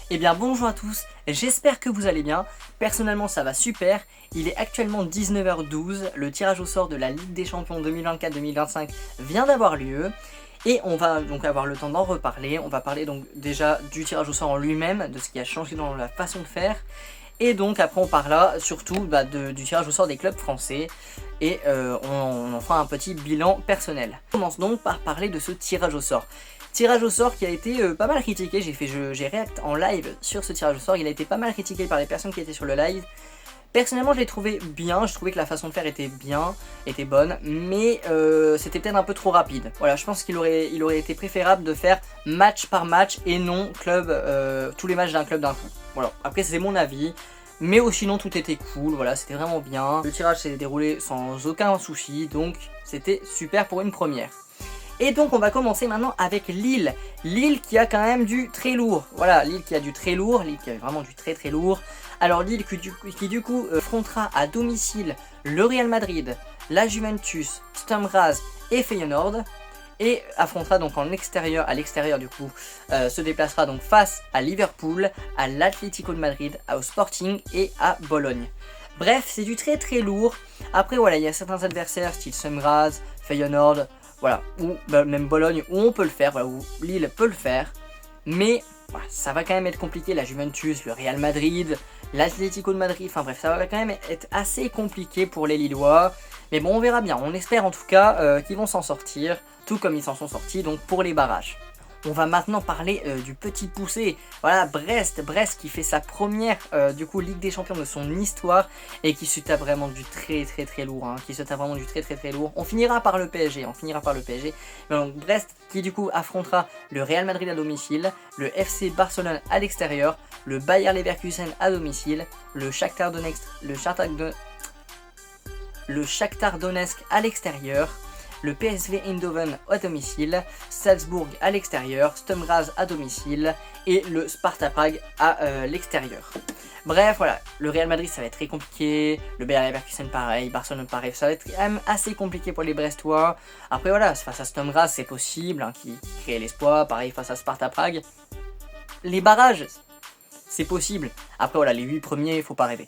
Eh bien bonjour à tous, j'espère que vous allez bien. Personnellement ça va super, il est actuellement 19h12, le tirage au sort de la Ligue des Champions 2024-2025 vient d'avoir lieu. Et on va donc avoir le temps d'en reparler, on va parler donc déjà du tirage au sort en lui-même, de ce qui a changé dans la façon de faire. Et donc après on parlera surtout du tirage au sort des clubs français et on en fera un petit bilan personnel. On commence donc par parler de ce tirage au sort. Tirage au sort qui a été pas mal critiqué, j'ai react en live sur ce tirage au sort, il a été pas mal critiqué par les personnes qui étaient sur le live. Personnellement je l'ai trouvé bien, je trouvais que la façon de faire était bien, était bonne, mais c'était peut-être un peu trop rapide. Voilà, je pense qu'il aurait été préférable de faire match par match et non club, tous les matchs d'un club d'un coup. Voilà, après c'est mon avis, mais sinon tout était cool, voilà, c'était vraiment bien. Le tirage s'est déroulé sans aucun souci, donc c'était super pour une première. Et donc on va commencer maintenant avec Lille. Lille qui a quand même du très lourd. Voilà, Lille qui a du très lourd, Lille qui a vraiment du très lourd. Alors Lille qui du coup affrontera à domicile le Real Madrid, la Juventus, Sturm Graz et Feyenoord. Et affrontera donc à l'extérieur du coup, se déplacera donc face à Liverpool, à l'Atlético de Madrid, au Sporting et à Bologne. Bref, c'est du très lourd. Après voilà, il y a certains adversaires style Sturm Graz, Feyenoord, voilà, ou même Bologne où on peut le faire, voilà, où Lille peut le faire, mais voilà, ça va quand même être compliqué, la Juventus, le Real Madrid, l'Atlético de Madrid, enfin bref, ça va quand même être assez compliqué pour les Lillois, mais bon on verra bien, on espère en tout cas qu'ils vont s'en sortir, tout comme ils s'en sont sortis donc pour les barrages. On va maintenant parler du petit poussé, voilà Brest qui fait sa première du coup Ligue des Champions de son histoire et qui se tape vraiment du très lourd, qui se tape vraiment du très lourd. On finira par le PSG, mais donc Brest qui du coup affrontera le Real Madrid à domicile, le FC Barcelone à l'extérieur, le Bayer Leverkusen à domicile, le Shakhtar Donetsk à l'extérieur, le PSV Eindhoven à domicile, Salzbourg à l'extérieur, Sturm Graz à domicile et le Sparta Prague à l'extérieur. Bref, voilà, le Real Madrid ça va être très compliqué, le Bayer Leverkusen pareil, Barcelone pareil, ça va être quand même assez compliqué pour les Brestois. Après voilà, face à Sturm Graz c'est possible, qui crée l'espoir, pareil face à Sparta Prague. Les barrages, c'est possible. Après voilà, les 8 premiers, faut pas rêver.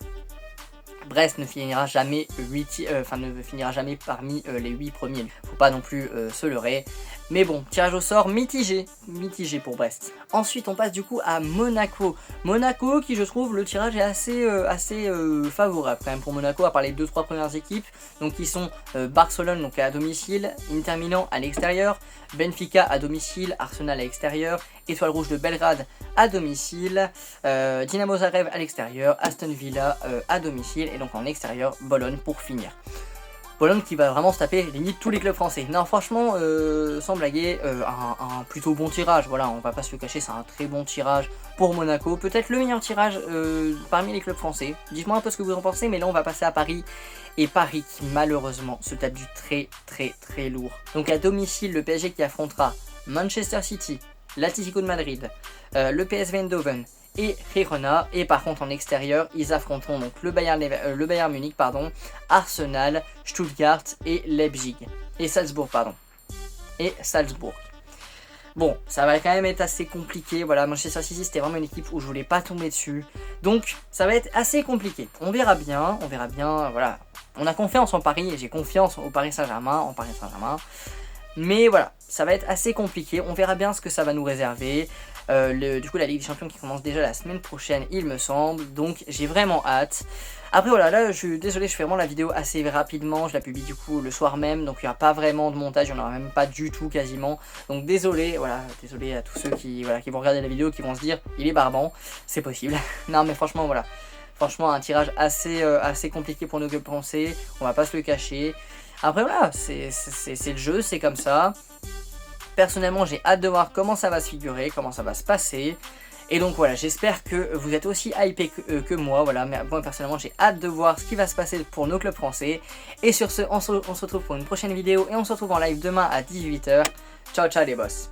Brest ne finira jamais parmi les 8 premiers. Faut pas non plus se leurrer. Mais bon, tirage au sort mitigé pour Brest. Ensuite, on passe du coup à Monaco. Monaco qui, je trouve, le tirage est assez favorable quand même pour Monaco, à part les 2-3 premières équipes. Donc, qui sont Barcelone donc à domicile, Inter Milan à l'extérieur, Benfica à domicile, Arsenal à l'extérieur, Étoile Rouge de Belgrade à domicile, Dynamo Zagreb à l'extérieur, Aston Villa à domicile et donc en extérieur, Bologne pour finir. Bologne qui va vraiment se taper limite tous les clubs français. Non franchement, sans blaguer, un plutôt bon tirage, voilà, on va pas se le cacher, c'est un très bon tirage pour Monaco. Peut-être le meilleur tirage parmi les clubs français. Dites-moi un peu ce que vous en pensez, mais là on va passer à Paris. Et Paris qui malheureusement se tape du très lourd. Donc à domicile, le PSG qui affrontera Manchester City, l'Atlético de Madrid, le PSV Eindhoven et Girona. Et par contre en extérieur ils affronteront donc le Bayern Munich, Arsenal, Stuttgart et Leipzig et Salzbourg. Bon, ça va quand même être assez compliqué, voilà, Manchester City c'était vraiment une équipe où je voulais pas tomber dessus, donc ça va être assez compliqué, on verra bien, voilà, on a confiance en Paris et j'ai confiance au Paris Saint-Germain, mais voilà, ça va être assez compliqué, on verra bien ce que ça va nous réserver. Du coup la Ligue des Champions qui commence déjà la semaine prochaine il me semble, donc j'ai vraiment hâte. Après voilà, là je suis désolé, je fais vraiment la vidéo assez rapidement, je la publie du coup le soir même, donc il n'y a pas vraiment de montage, il n'y en aura même pas du tout quasiment, donc désolé, voilà, désolé à tous ceux qui vont regarder la vidéo, qui vont se dire il est barbant, c'est possible. Non mais franchement voilà, franchement un tirage assez compliqué pour nos clubs français, on va pas se le cacher. Après voilà, c'est le jeu, c'est comme ça. Personnellement j'ai hâte de voir comment ça va se figurer, comment ça va se passer. Et donc voilà, j'espère que vous êtes aussi hypé que moi, voilà, mais moi personnellement j'ai hâte de voir ce qui va se passer pour nos clubs français. Et sur ce, on se retrouve pour une prochaine vidéo et on se retrouve en live demain à 18 h. Ciao ciao les boss.